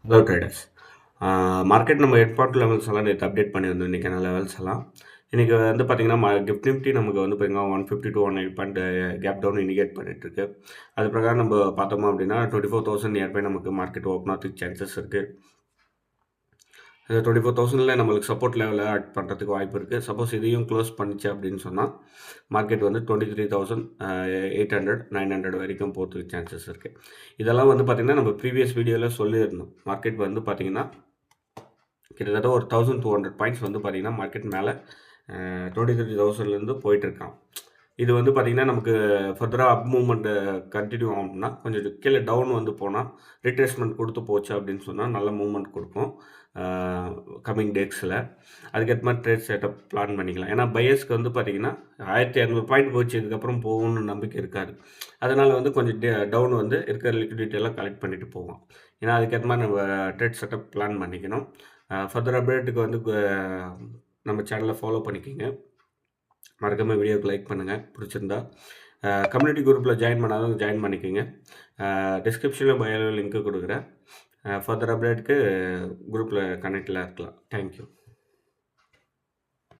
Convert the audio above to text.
Hello traders. Market நம்ம head part levels எல்லாம் நேத்து அப்டேட் பண்ணியிருந்தோம். இன்னைக்கான லெவல்ஸ் எல்லாம். இன்னைக்கு வந்து பார்த்தீங்கன்னா, கிஃப்ட் நிஃப்டி நமக்கு வந்து பார்த்தீங்கன்னா 150 to 180 point gap down indicate பண்ணிட்டுருக்கு. அது பிரகாரம் நம்ம பார்த்தோம் அப்படின்னா 24,000 நியர்பை நமக்கு மார்க்கெட் ஓப்பன் ஆகிறதுக்கு சான்சஸ் இருக்கு. 24,000ல நம்மளுக்கு சப்போர்ட் லெவலில் ஆட் பண்ணுறதுக்கு வாய்ப்பு இருக்குது. சப்போஸ் இதையும் க்ளோஸ் பண்ணிச்சு அப்படின்னு சொன்னால் மார்க்கெட் வந்து 23,800 900 வரைக்கும் போகிறதுக்கு சான்சஸ் இருக்குது. இதெல்லாம் வந்து பார்த்திங்கன்னா நம்ம ப்ரீவியஸ் வீடியோவில் சொல்லியிருந்தோம். மார்க்கெட் வந்து பார்த்திங்கன்னா கிட்டத்தட்ட ஒரு 1200 பாயிண்ட்ஸ் வந்து பார்த்திங்கன்னா மார்க்கெட் மேலே 23,000லேருந்து போயிட்டுருக்கான். இது வந்து பார்த்திங்கன்னா நமக்கு ஃபர்தராக அப் மூவ்மெண்ட்டு கண்டினியூ ஆகும்னா கொஞ்சம் கீழே டவுன் வந்து போனால் ரிட்ரேஸ்மெண்ட் கொடுத்து போச்சு அப்படின்னு சொன்னால் நல்ல மூவ்மெண்ட் கொடுக்கும் கம்மிங் டேட்ஸில். அதுக்கேற்ற மாதிரி ட்ரேட் செட்டப் பிளான் பண்ணிக்கலாம். ஏன்னா பையர்ஸ்க்கு வந்து பார்த்திங்கன்னா 1200 பாயிண்ட் போச்சு இதுக்கப்புறம் போகும்னு நம்பிக்கை இருக்காது. அதனால் வந்து கொஞ்சம் டவுன் வந்து இருக்கிற லிக்விடிட்டி எல்லாம் கலெக்ட் பண்ணிட்டு போவோம். ஏன்னா அதுக்கேற்ற மாதிரி நம்ம ட்ரேட் செட்டப் பிளான் பண்ணிக்கணும். ஃபர்தர் அப்டேட்டுக்கு வந்து நம்ம சேனலை ஃபாலோ பண்ணிக்கோங்க. மறக்காமல் வீடியோக்கு லைக் பண்ணுங்கள் பிடிச்சிருந்தா. கம்யூனிட்டி குரூப்பில் ஜாயின் பண்ணாதவங்க ஜாயின் பண்ணிக்கோங்க. டிஸ்கிரிப்ஷனில் பயோவில் லிங்க்கு கொடுக்குறேன். ஃபர்தர் அப்டேட்டுக்கு குரூப்பில் கனெக்டில் இருக்கலாம். தேங்க்யூ.